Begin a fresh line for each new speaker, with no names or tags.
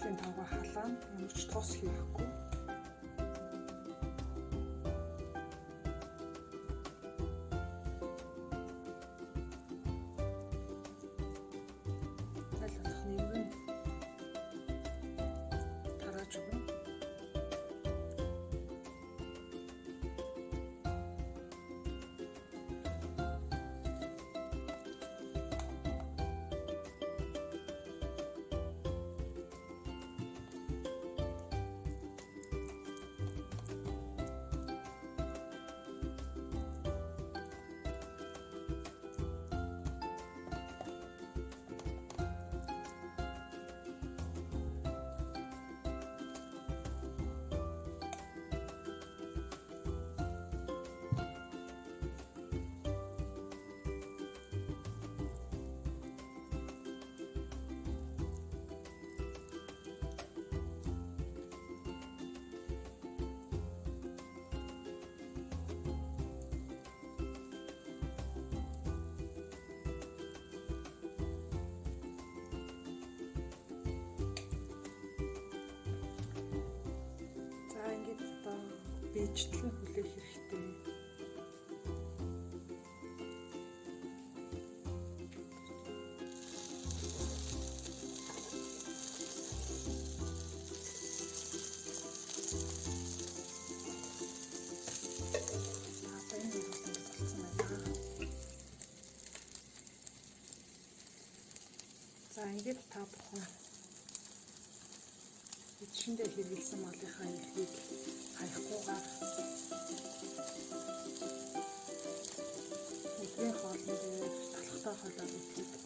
Сүүлийн тавга халаана. Ямар ч тос хийхгүй. Аль болох нэгэн тарааж өгнө. Биечлэн хүлээх хэрэгтэй. За ингээд та бүхэн эцэндээ хэрэглэсэн малынхаа эрхийг хаяггүйгээр өдрийн хоолны дээр талхтай хоолой идэх